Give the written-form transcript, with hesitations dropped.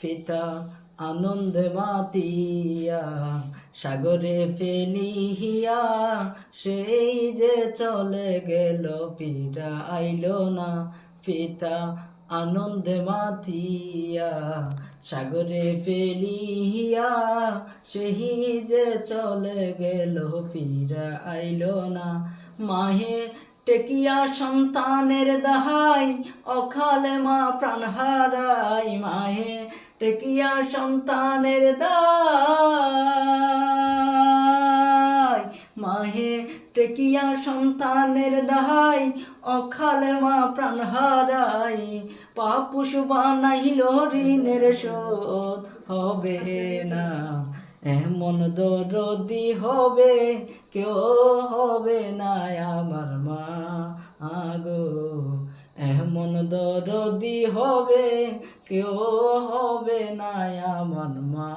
পিতা আনন্দে মাতিয়া সাগরে ফেলিয়া সেই যে চলে গেল ফিরা আইলো না। পিতা আনন্দে মাতিয়া সাগরে ফেলিয়া সেই যে চলে গেল ফিরা আইলো না। মাহে টেকিয়া সন্তানের দাহাই অকালে মা প্রাণ হারাই। মাহে টেকিয়া সন্তানের দায়, মাহে টেকিয়া সন্তানের দাহাই অকালে মা প্রাণ হারাই। পাপুষ বানাইল ঋণের শোধ হবে না। এমন দরদি হবে কেউ হবে না আমার মা গো। এমন দরদি হবে কেউ হবে না আমার মা।